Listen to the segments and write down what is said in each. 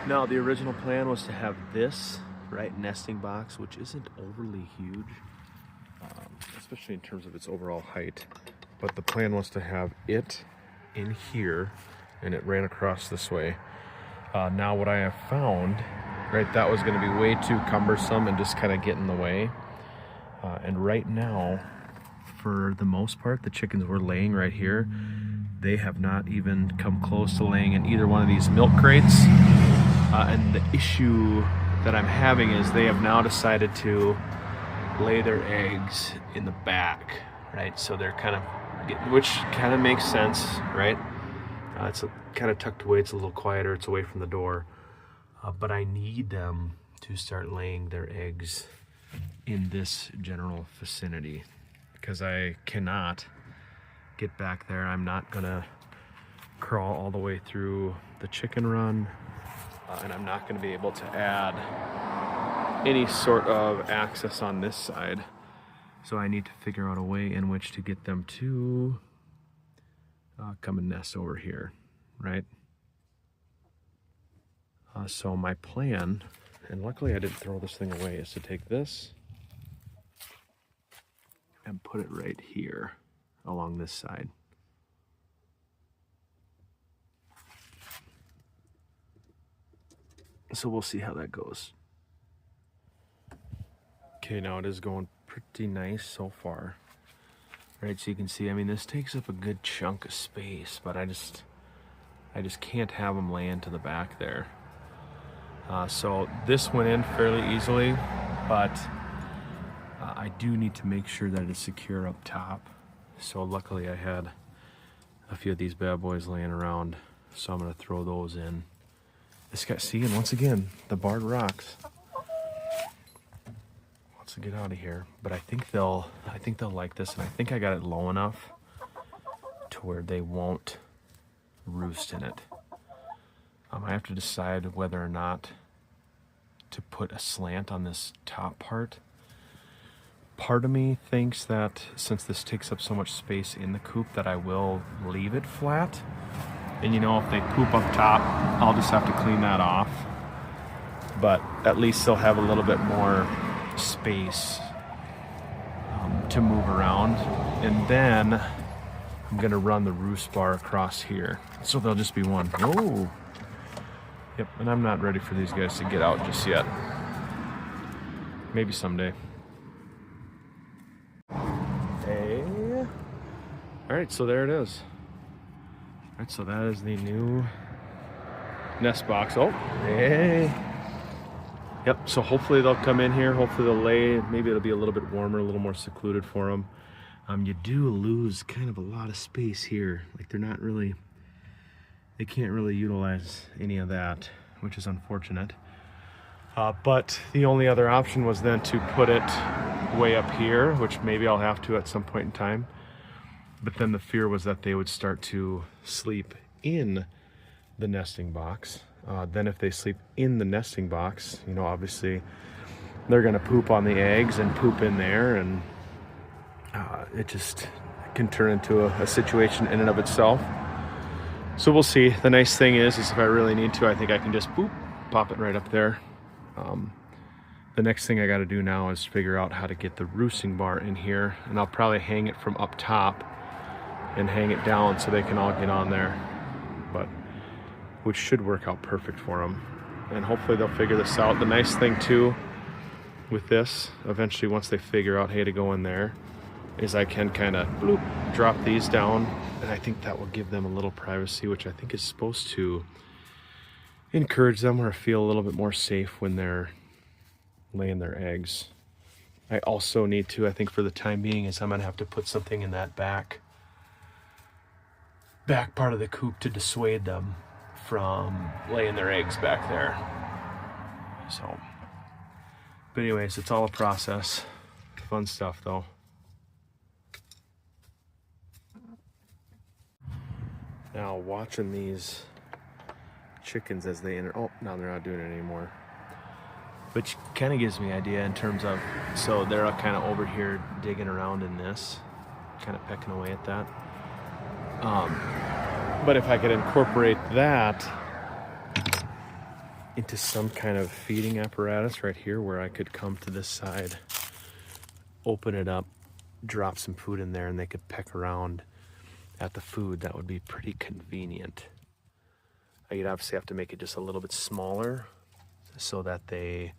Now, the original plan was to have this nesting box, which isn't overly huge, especially in terms of its overall height. But the plan was to have it in here, and it ran across this way. Now, what I have found, that was going to be way too cumbersome and just kind of get in the way. And right now, for the most part, the chickens were laying right here. They have not even come close to laying in either one of these milk crates. And the issue that I'm having is they have now decided to lay their eggs in the back, right? So they're kind of, which kind of makes sense, right? It's kind of tucked away, it's a little quieter, it's away from the door. But I need them to start laying their eggs in this general vicinity because I cannot get back there. I'm not gonna crawl all the way through the chicken run, and I'm not gonna be able to add any sort of access on this side. So I need to figure out a way in which to get them to come and nest over here, right? So my plan, and luckily I didn't throw this thing away, is to take this and put it right here along this side. So we'll see how that goes. Okay, now it is going pretty nice so far. Right, so you can see, I mean, this takes up a good chunk of space, but I just can't have them lay into the back there. So this went in fairly easily, but I do need to make sure that it's secure up top. So luckily I had a few of these bad boys laying around, so I'm gonna throw those in. This guy, see, and once again, the barred rocks. Let's get out of here. But I think they'll like this, and I think I got it low enough to where they won't roost in it. I have to decide whether or not to put a slant on this top part. Part of me thinks that since this takes up so much space in the coop that I will leave it flat. And you know, if they poop up top, I'll just have to clean that off. But at least they'll have a little bit more space to move around. And then I'm gonna run the roost bar across here. So there'll just be one. Whoa. Yep, and I'm not ready for these guys to get out just yet. Maybe someday. Hey. All right, so there it is. All right, so that is the new nest box. Oh, hey. Yep, so hopefully they'll come in here. Hopefully they'll lay. Maybe it'll be a little bit warmer, a little more secluded for them. You do lose kind of a lot of space here. Like they can't really utilize any of that, which is unfortunate. But the only other option was then to put it way up here, which maybe I'll have to at some point in time. But then the fear was that they would start to sleep in the nesting box. Then if they sleep in the nesting box, you know, obviously they're gonna poop on the eggs and poop in there, and it just can turn into a situation in and of itself. So we'll see. The nice thing is if I really need to, I think I can just pop it right up there. The next thing I got to do now is figure out how to get the roosting bar in here, and I'll probably hang it from up top and hang it down so they can all get on there, but which should work out perfect for them, and hopefully they'll figure this out. The nice thing too with this, eventually once they figure out hey to go in there, is I can kind of drop these down, and I think that will give them a little privacy, which I think is supposed to encourage them or feel a little bit more safe when they're laying their eggs. I also need to, I think for the time being, is I'm gonna have to put something in that back part of the coop to dissuade them from laying their eggs back there. So, but anyways, it's all a process. Fun stuff though. Now watching these chickens as they enter, oh, now they're not doing it anymore. Which kind of gives me an idea in terms of, so they're kind of over here digging around in this, kind of pecking away at that. But if I could incorporate that into some kind of feeding apparatus right here where I could come to this side, open it up, drop some food in there, and they could peck around at the food. That would be pretty convenient. You'd obviously have to make it just a little bit smaller so that they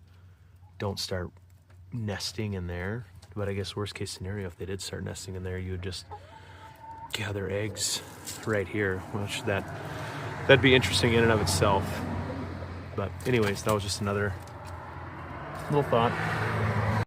don't start nesting in there. But I guess worst case scenario, if they did start nesting in there, you would just gather eggs right here, which that'd be interesting in and of itself. But anyways, that was just another little thought.